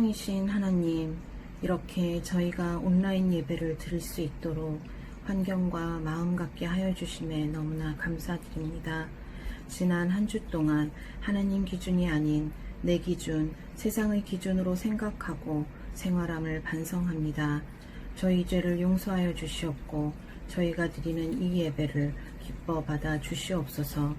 성령이신 하나님, 이렇게 저희가 온라인 예배를 드릴 수 있도록 환경과 마음 갖게 하여 주심에 너무나 감사드립니다. 지난 한 주 동안 하나님 기준이 아닌 내 기준, 세상의 기준으로 생각하고 생활함을 반성합니다. 저희 죄를 용서하여 주시옵고 저희가 드리는 이 예배를 기뻐 받아 주시옵소서.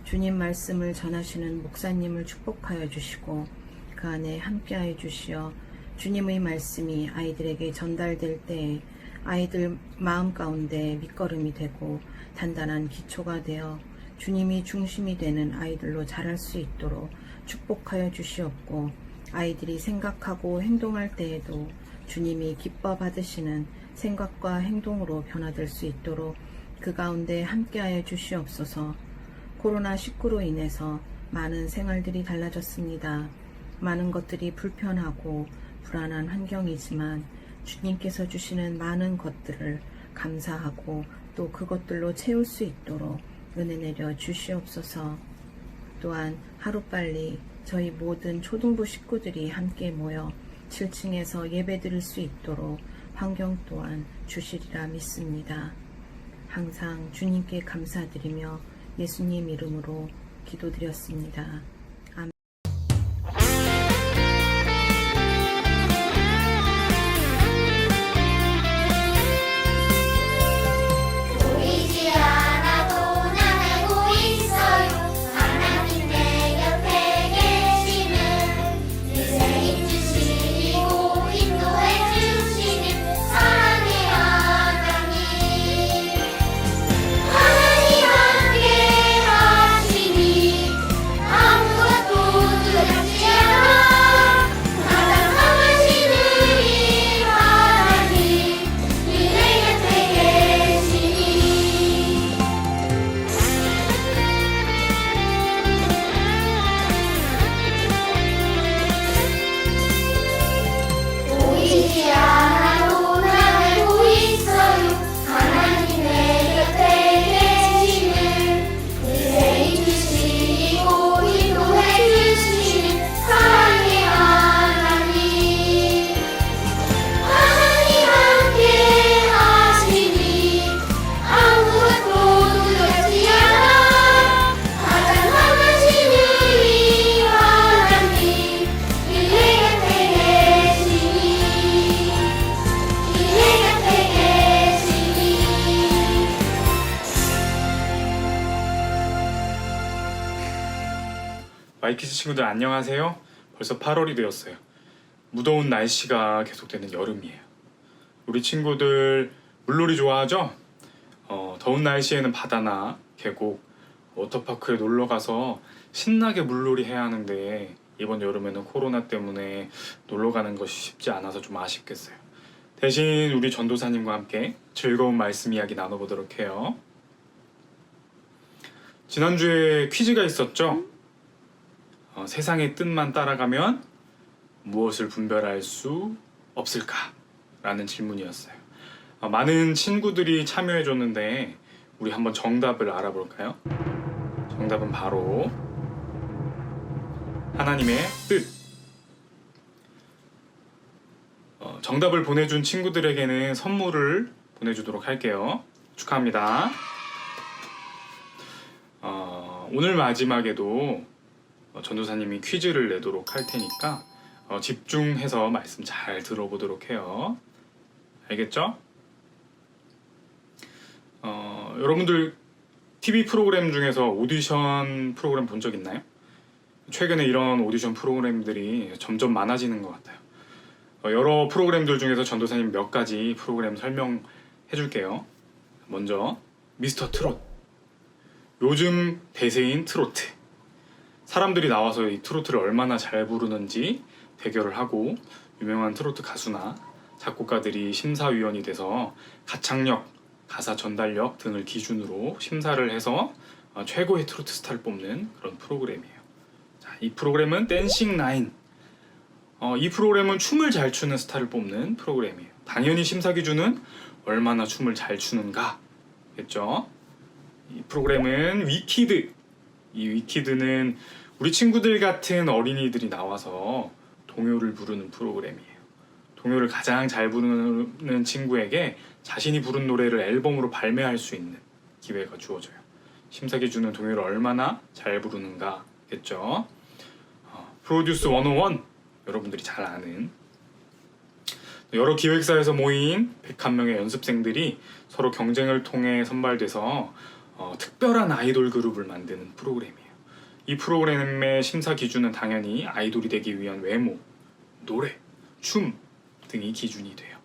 주님 말씀을 전하시는 목사님을 축복하여 주시고 그 안에 함께하여 주시어 주님의 말씀이 아이들에게 전달될 때에 아이들 마음 가운데 밑거름이 되고 단단한 기초가 되어 주님이 중심이 되는 아이들로 자랄 수 있도록 축복하여 주시옵고 아이들이 생각하고 행동할 때에도 주님이 기뻐 받으시는 생각과 행동으로 변화될 수 있도록 그 가운데 함께하여 주시옵소서. 코로나19로 인해서 많은 생활들이 달라졌습니다. 많은 것들이 불편하고 불안한 환경이지만 주님께서 주시는 많은 것들을 감사하고 또 그것들로 채울 수 있도록 은혜 내려 주시옵소서. 또한 하루빨리 저희 모든 초등부 식구들이 함께 모여 7층에서 예배드릴 수 있도록 환경 또한 주시리라 믿습니다. 항상 주님께 감사드리며 예수님 이름으로 기도드렸습니다. 아멘. 보이지 않아도 난 알고 있어요. 하나님 내 곁에 계시는 인생 주시고 인도해 주시는 사랑의 하나님. 하나님 함께 하시니 아무것도 두렵지 않아. 가장 강하신 우리 하나님 늘 내 곁에 계시니. 보이지 않아도 난 알고 있어요. 하나님 내 곁에 계시는 인생 주시고 인도해 주시는 사랑의 하나님. 하나님 함께 하시니 아무것도 두렵지 않아. 가장 강하신 우리 하나님 늘 내 곁에 계시니. 늘 내 곁에 계시니. 마이키즈 친구들 안녕하세요. 벌써 8월이 되었어요. 무더운 날씨가 계속되는 여름이에요. 우리 친구들 물놀이 좋아하죠? 더운 날씨에는 바다나 계곡, 워터파크에 놀러가서 신나게 물놀이 해야 하는데 이번 여름에는 코로나 때문에 놀러가는 것이 쉽지 않아서 좀 아쉽겠어요. 대신 우리 전도사님과 함께 즐거운 말씀 이야기 나눠보도록 해요. 지난주에 퀴즈가 있었죠? 세상의 뜻만 따라가면 무엇을 분별할 수 없을까? 라는 질문이었어요. 많은 친구들이 참여해줬는데 우리 한번 정답을 알아볼까요? 정답은 바로 하나님의 뜻. 정답을 보내준 친구들에게는 선물을 보내주도록 할게요. 축하합니다. 오늘 마지막에도 전도사님이 퀴즈를 내도록 할 테니까 집중해서 말씀 잘 들어보도록 해요. 알겠죠? 여러분들 TV 프로그램 중에서 오디션 프로그램 본 적 있나요? 최근에 이런 오디션 프로그램들이 점점 많아지는 것 같아요. 여러 프로그램들 중에서 전도사님 몇 가지 프로그램 설명해 줄게요. 먼저 미스터 트롯. 요즘 대세인 트로트. 사람들이 나와서 이 트로트를 얼마나 잘 부르는지 대결을 하고 유명한 트로트 가수나 작곡가들이 심사위원이 돼서 가창력, 가사 전달력 등을 기준으로 심사를 해서 최고의 트로트 스타를 뽑는 그런 프로그램이에요. 자, 이 프로그램은 댄싱 라인. 이 프로그램은 춤을 잘 추는 스타를 뽑는 프로그램이에요. 당연히 심사 기준은 얼마나 춤을 잘 추는가 겠죠. 이 프로그램은 위키드. 이 위키드는 우리 친구들 같은 어린이들이 나와서 동요를 부르는 프로그램이에요. 동요를 가장 잘 부르는 친구에게 자신이 부른 노래를 앨범으로 발매할 수 있는 기회가 주어져요. 심사 기준은 동요를 얼마나 잘 부르는가겠죠. 프로듀스 101, 여러분들이 잘 아는 여러 기획사에서 모인 101명의 연습생들이 서로 경쟁을 통해 선발돼서 특별한 아이돌 그룹을 만드는 프로그램이에요. 이 프로그램의 심사 기준은 당연히 아이돌이 되기 위한 외모, 노래, 춤 등이 기준이 돼요.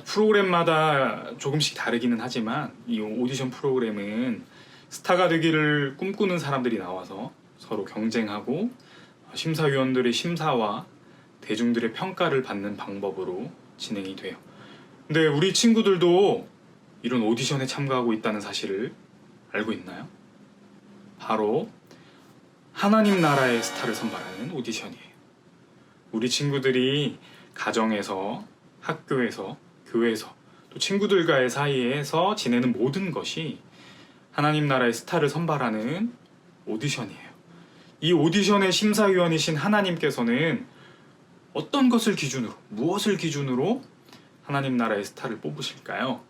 프로그램마다 조금씩 다르기는 하지만 이 오디션 프로그램은 스타가 되기를 꿈꾸는 사람들이 나와서 서로 경쟁하고 심사위원들의 심사와 대중들의 평가를 받는 방법으로 진행이 돼요. 근데 우리 친구들도 이런 오디션에 참가하고 있다는 사실을 알고 있나요? 바로 하나님 나라의 스타를 선발하는 오디션이에요. 우리 친구들이 가정에서, 학교에서, 교회에서, 또 친구들과의 사이에서 지내는 모든 것이 하나님 나라의 스타를 선발하는 오디션이에요. 이 오디션의 심사위원이신 하나님께서는 어떤 것을 기준으로, 무엇을 기준으로 하나님 나라의 스타를 뽑으실까요?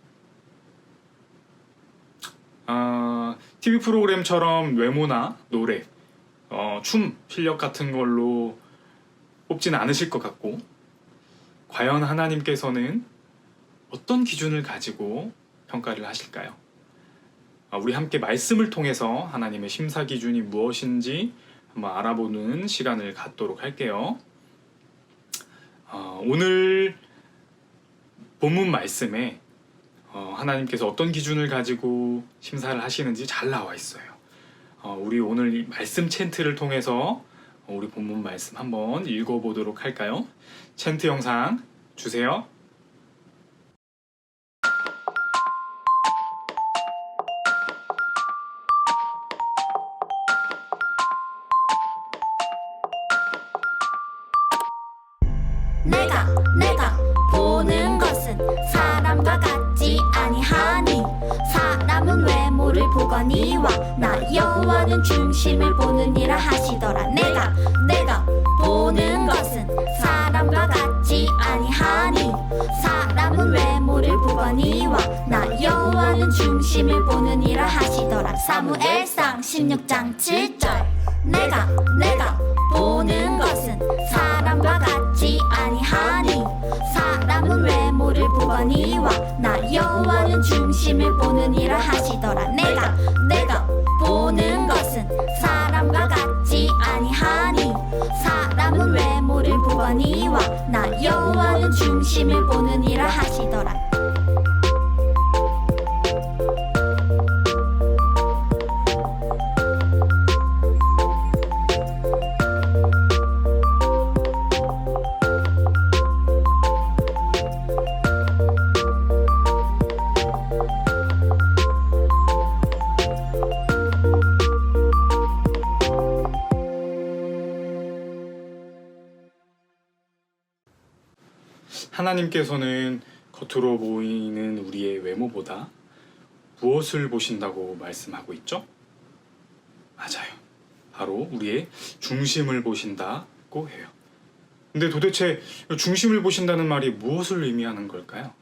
TV 프로그램처럼 외모나 노래, 춤, 실력 같은 걸로 뽑지는 않으실 것 같고, 과연 하나님께서는 어떤 기준을 가지고 평가를 하실까요? 우리 함께 말씀을 통해서 하나님의 심사 기준이 무엇인지 한번 알아보는 시간을 갖도록 할게요. 오늘 본문 말씀에 하나님께서 어떤 기준을 가지고 심사를 하시는지 잘 나와 있어요. 우리 오늘 이 말씀 챈트를 통해서 우리 본문 말씀 한번 읽어보도록 할까요? 챈트 영상 주세요. 내가 보는 것은 사람과 같지 아니하니 사람은 외모를 보거니와 나 여호와는 중심을 보느니라 하시더라. 내가 보는 것은 사람과 같지 아니하니 사람은 외모를 보거니와 나 여호와는 중심을 보느니라 하시더라. 사무엘상 16장 7절. 내가 보는 것은 사람과 같지 아니하니 사람은 외모를 보거니와 나 여호와는 중심을 보느니라 하시더라. 내가 보는 것은 사람과 같지 아니하니 사람은 외모를 보거니와 나 여호와는 중심을 보느니라 하시더라. 하나님께서는 겉으로 보이는 우리의 외모보다 무엇을 보신다고 말씀하고 있죠? 맞아요. 바로 우리의 중심을 보신다고 해요. 근데 도대체 중심을 보신다는 말이 무엇을 의미하는 걸까요?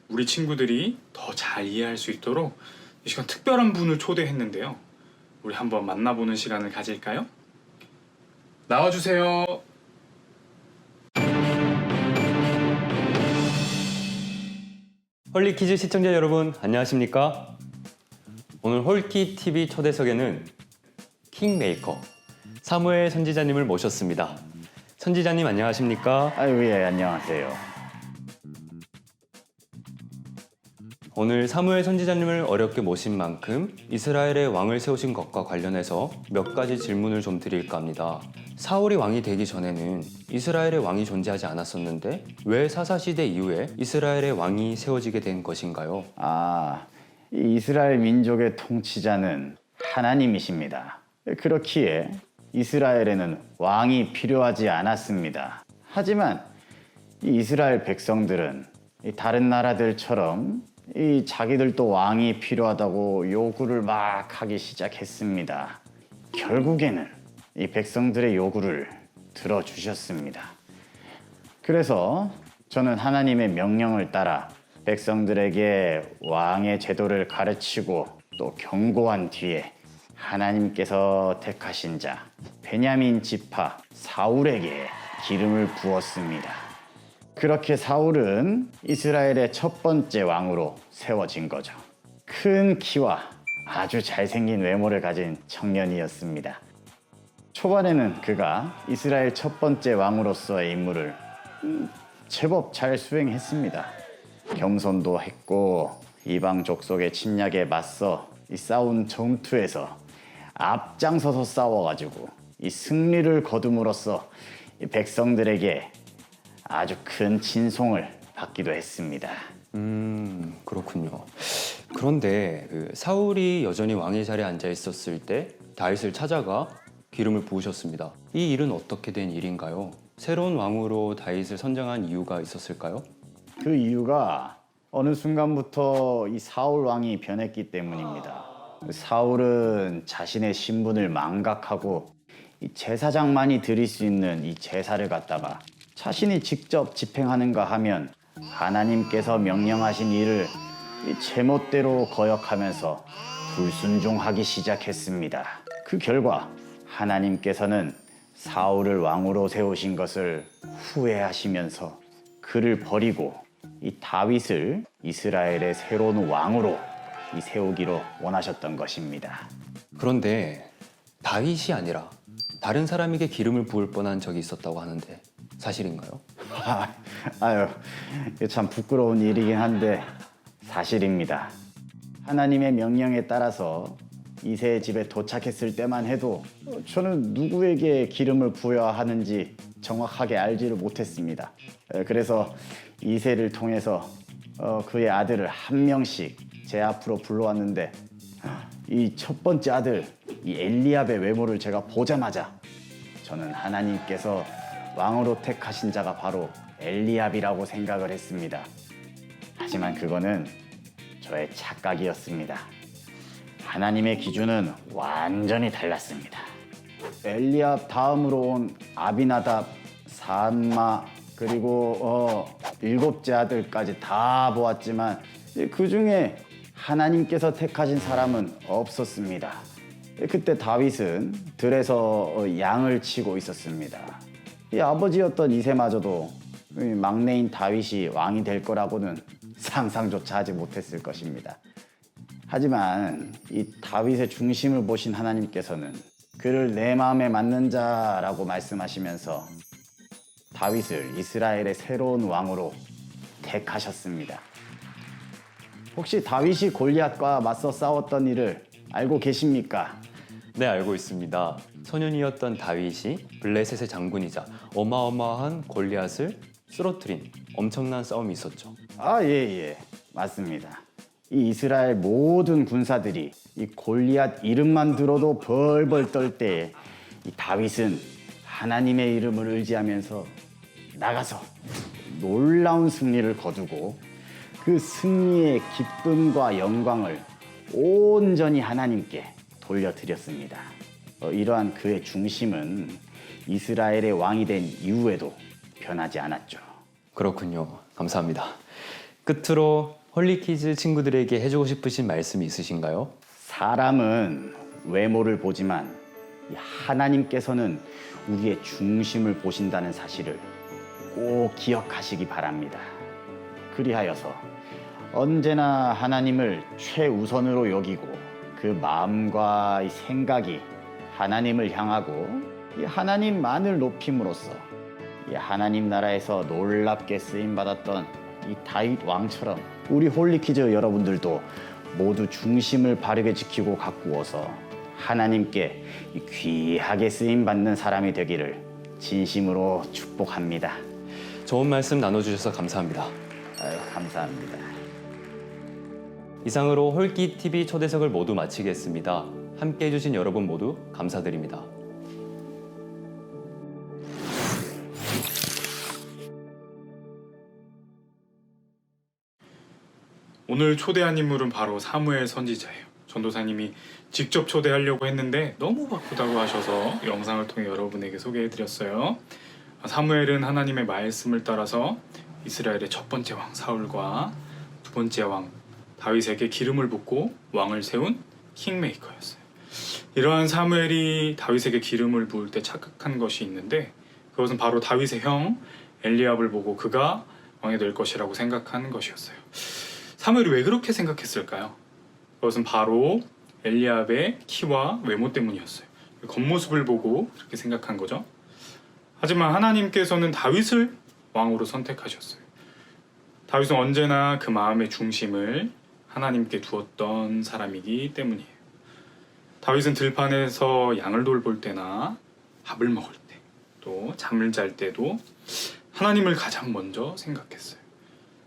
우리 친구들이 더 잘 이해할 수 있도록 이 시간 특별한 분을 초대했는데요. 우리 한번 만나보는 시간을 가질까요? 나와주세요. 홀리키즈 시청자 여러분 안녕하십니까? 오늘 홀키TV 초대석에는 킹메이커 사무엘 선지자님을 모셨습니다. 선지자님 안녕하십니까? 아유, 예, 안녕하세요. 오늘 사무엘 선지자님을 어렵게 모신 만큼 이스라엘의 왕을 세우신 것과 관련해서 몇 가지 질문을 좀 드릴까 합니다. 사울이 왕이 되기 전에는 이스라엘의 왕이 존재하지 않았었는데 왜 사사시대 이후에 이스라엘의 왕이 세워지게 된 것인가요? 이 이스라엘 민족의 통치자는 하나님이십니다. 그렇기에 이스라엘에는 왕이 필요하지 않았습니다. 하지만 이 이스라엘 백성들은 다른 나라들처럼 이 자기들도 왕이 필요하다고 요구를 막 하기 시작했습니다. 결국에는 이 백성들의 요구를 들어주셨습니다. 그래서 저는 하나님의 명령을 따라 백성들에게 왕의 제도를 가르치고 또 경고한 뒤에 하나님께서 택하신 자 베냐민 지파 사울에게 기름을 부었습니다. 그렇게 사울은 이스라엘의 첫 번째 왕으로 세워진 거죠. 큰 키와 아주 잘생긴 외모를 가진 청년이었습니다. 초반에는 그가 이스라엘 첫 번째 왕으로서의 임무를 제법 잘 수행했습니다. 겸손도 했고 이방 족속의 침략에 맞서 이 싸운 전투에서 앞장서서 싸워가지고 이 승리를 거둠으로써 이 백성들에게 아주 큰 친송을 받기도 했습니다. 그렇군요. 그런데 그 사울이 여전히 왕의 자리에 앉아 있었을 때 다윗을 찾아가 기름을 부으셨습니다. 이 일은 어떻게 된 일인가요? 새로운 왕으로 다윗을 선정한 이유가 있었을까요? 그 이유가 어느 순간부터 이 사울 왕이 변했기 때문입니다. 사울은 자신의 신분을 망각하고 이 제사장만이 드릴 수 있는 이 제사를 갖다가 자신이 직접 집행하는가 하면 하나님께서 명령하신 일을 이 제멋대로 거역하면서 불순종하기 시작했습니다. 그 결과 하나님께서는 사울을 왕으로 세우신 것을 후회하시면서 그를 버리고 이 다윗을 이스라엘의 새로운 왕으로 이 세우기로 원하셨던 것입니다. 그런데 다윗이 아니라 다른 사람에게 기름을 부을 뻔한 적이 있었다고 하는데 사실인가요? 아유, 이게 참 부끄러운 일이긴 한데 사실입니다. 하나님의 명령에 따라서 이새의 집에 도착했을 때만 해도 저는 누구에게 기름을 부어야 하는지 정확하게 알지를 못했습니다. 그래서 이새를 통해서 그의 아들을 한 명씩 제 앞으로 불러왔는데 이 첫 번째 아들 이 엘리압의 외모를 제가 보자마자 저는 하나님께서 왕으로 택하신 자가 바로 엘리압이라고 생각을 했습니다. 하지만 그거는 저의 착각이었습니다. 하나님의 기준은 완전히 달랐습니다. 엘리압 다음으로 온 아비나답, 산마 그리고 7째 아들까지 다 보았지만 그 중에 하나님께서 택하신 사람은 없었습니다. 그때 다윗은 들에서 양을 치고 있었습니다. 이 아버지였던 이새마저도 막내인 다윗이 왕이 될 거라고는 상상조차 하지 못했을 것입니다. 하지만 이 다윗의 중심을 보신 하나님께서는 그를 내 마음에 맞는 자라고 말씀하시면서 다윗을 이스라엘의 새로운 왕으로 택하셨습니다. 혹시 다윗이 골리앗과 맞서 싸웠던 일을 알고 계십니까? 네, 알고 있습니다. 소년이었던 다윗이 블레셋의 장군이자 어마어마한 골리앗을 쓰러뜨린 엄청난 싸움이 있었죠. 예, 맞습니다. 이 이스라엘 모든 군사들이 이 골리앗 이름만 들어도 벌벌 떨 때에 이 다윗은 하나님의 이름을 의지하면서 나가서 놀라운 승리를 거두고 그 승리의 기쁨과 영광을 온전히 하나님께 돌려드렸습니다. 이러한 그의 중심은 이스라엘의 왕이 된 이후에도 변하지 않았죠. 그렇군요. 감사합니다. 끝으로 홀리키즈 친구들에게 해주고 싶으신 말씀이 있으신가요? 사람은 외모를 보지만 하나님께서는 우리의 중심을 보신다는 사실을 꼭 기억하시기 바랍니다. 그리하여서 언제나 하나님을 최우선으로 여기고 그 마음과 이 생각이 하나님을 향하고 이 하나님만을 높임으로써 이 하나님 나라에서 놀랍게 쓰임받았던 이 다윗 왕처럼 우리 홀리키즈 여러분들도 모두 중심을 바르게 지키고 가꾸어서 하나님께 귀하게 쓰임받는 사람이 되기를 진심으로 축복합니다. 좋은 말씀 나눠주셔서 감사합니다. 감사합니다. 이상으로 홀기TV 초대석을 모두 마치겠습니다. 함께해 주신 여러분 모두 감사드립니다. 오늘 초대한 인물은 바로 사무엘 선지자예요. 전도사님이 직접 초대하려고 했는데 너무 바쁘다고 하셔서 영상을 통해 여러분에게 소개해드렸어요. 사무엘은 하나님의 말씀을 따라서 이스라엘의 첫 번째 왕 사울과 두 번째 왕 다윗에게 기름을 붓고 왕을 세운 킹메이커였어요. 이러한 사무엘이 다윗에게 기름을 부을 때 착각한 것이 있는데, 그것은 바로 다윗의 형 엘리압을 보고 그가 왕이 될 것이라고 생각한 것이었어요. 사무엘이 왜 그렇게 생각했을까요? 그것은 바로 엘리압의 키와 외모 때문이었어요. 겉모습을 보고 그렇게 생각한 거죠. 하지만 하나님께서는 다윗을 왕으로 선택하셨어요. 다윗은 언제나 그 마음의 중심을 하나님께 두었던 사람이기 때문이에요. 다윗은 들판에서 양을 돌볼 때나 밥을 먹을 때, 또 잠을 잘 때도 하나님을 가장 먼저 생각했어요.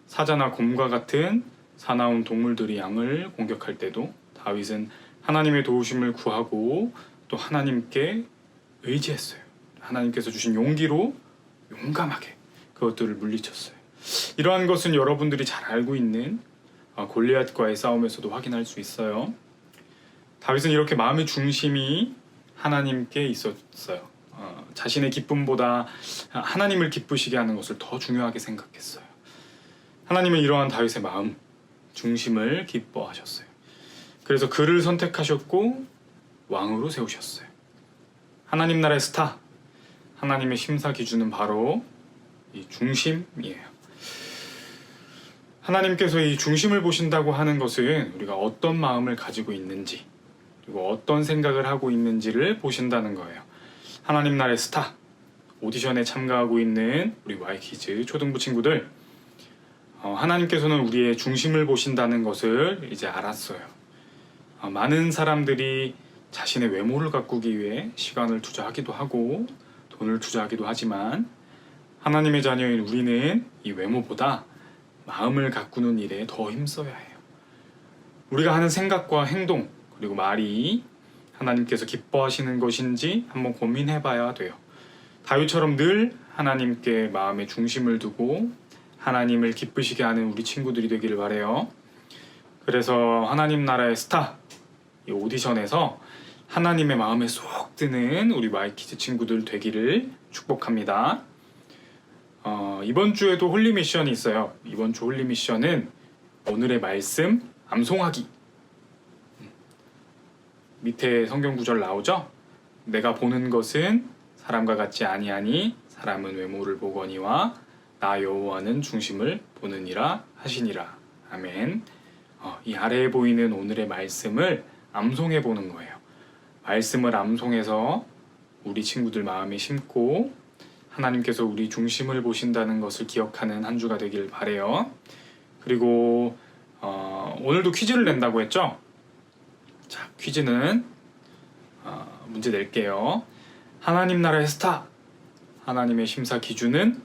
사자나 곰과 같은 사나운 동물들이 양을 공격할 때도 다윗은 하나님의 도우심을 구하고 또 하나님께 의지했어요. 하나님께서 주신 용기로 용감하게 그것들을 물리쳤어요. 이러한 것은 여러분들이 잘 알고 있는 골리앗과의 싸움에서도 확인할 수 있어요. 다윗은 이렇게 마음의 중심이 하나님께 있었어요. 자신의 기쁨보다 하나님을 기쁘시게 하는 것을 더 중요하게 생각했어요. 하나님은 이러한 다윗의 마음 중심을 기뻐하셨어요. 그래서 그를 선택하셨고 왕으로 세우셨어요. 하나님 나라의 스타, 하나님의 심사 기준은 바로 이 중심이에요. 하나님께서 이 중심을 보신다고 하는 것은 우리가 어떤 마음을 가지고 있는지, 그리고 어떤 생각을 하고 있는지를 보신다는 거예요. 하나님 나라의 스타, 오디션에 참가하고 있는 우리 Y키즈 초등부 친구들, 하나님께서는 우리의 중심을 보신다는 것을 이제 알았어요. 많은 사람들이 자신의 외모를 가꾸기 위해 시간을 투자하기도 하고 돈을 투자하기도 하지만, 하나님의 자녀인 우리는 이 외모보다 마음을 가꾸는 일에 더 힘써야 해요. 우리가 하는 생각과 행동, 그리고 말이 하나님께서 기뻐하시는 것인지 한번 고민해 봐야 돼요. 다윗처럼 늘 하나님께 마음의 중심을 두고 하나님을 기쁘시게 하는 우리 친구들이 되기를 바라요. 그래서 하나님 나라의 스타, 이 오디션에서 하나님의 마음에 쏙 드는 우리 마이키즈 친구들 되기를 축복합니다. 이번 주에도 홀리 미션이 있어요. 이번 주 홀리 미션은 오늘의 말씀 암송하기. 밑에 성경 구절 나오죠? 내가 보는 것은 사람과 같지 아니하니 사람은 외모를 보거니와 나 여호와는 중심을 보느니라 하시니라. 아멘. 이 아래에 보이는 오늘의 말씀을 암송해 보는 거예요. 말씀을 암송해서 우리 친구들 마음에 심고 하나님께서 우리 중심을 보신다는 것을 기억하는 한 주가 되길 바래요. 그리고 오늘도 퀴즈를 낸다고 했죠? 자, 퀴즈는 문제 낼게요. 하나님 나라의 스타, 하나님의 심사 기준은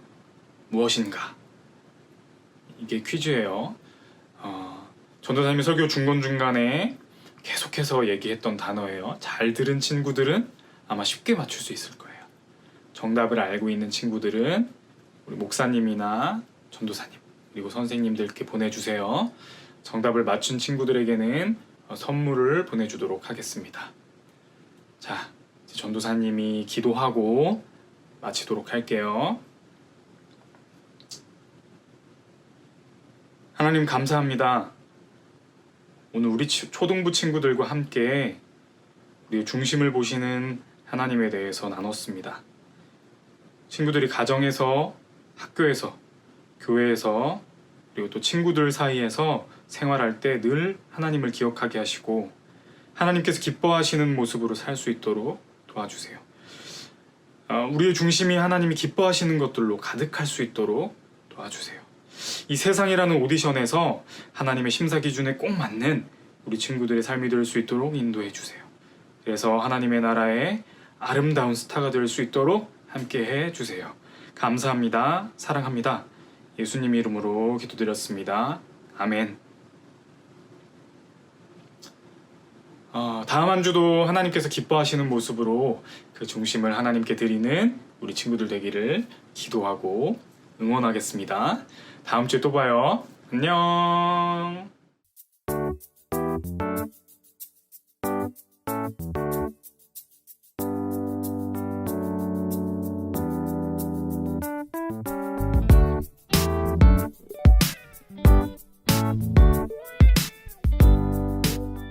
무엇인가? 이게 퀴즈예요. 전도사님이 설교 중간중간에 계속해서 얘기했던 단어예요. 잘 들은 친구들은 아마 쉽게 맞출 수 있을 거예요. 정답을 알고 있는 친구들은 우리 목사님이나 전도사님 그리고 선생님들께 보내주세요. 정답을 맞춘 친구들에게는 선물을 보내주도록 하겠습니다. 자, 이제 전도사님이 기도하고 마치도록 할게요. 하나님 감사합니다. 오늘 우리 초등부 친구들과 함께 우리의 중심을 보시는 하나님에 대해서 나눴습니다. 친구들이 가정에서, 학교에서, 교회에서, 그리고 또 친구들 사이에서 생활할 때 늘 하나님을 기억하게 하시고 하나님께서 기뻐하시는 모습으로 살 수 있도록 도와주세요. 우리의 중심이 하나님이 기뻐하시는 것들로 가득할 수 있도록 도와주세요. 이 세상이라는 오디션에서 하나님의 심사 기준에 꼭 맞는 우리 친구들의 삶이 될 수 있도록 인도해 주세요. 그래서 하나님의 나라의 아름다운 스타가 될 수 있도록 함께 해 주세요. 감사합니다. 사랑합니다. 예수님 이름으로 기도드렸습니다. 아멘. 다음 한 주도 하나님께서 기뻐하시는 모습으로 그 중심을 하나님께 드리는 우리 친구들 되기를 기도하고 응원하겠습니다. 다음 주에 또 봐요. 안녕. 아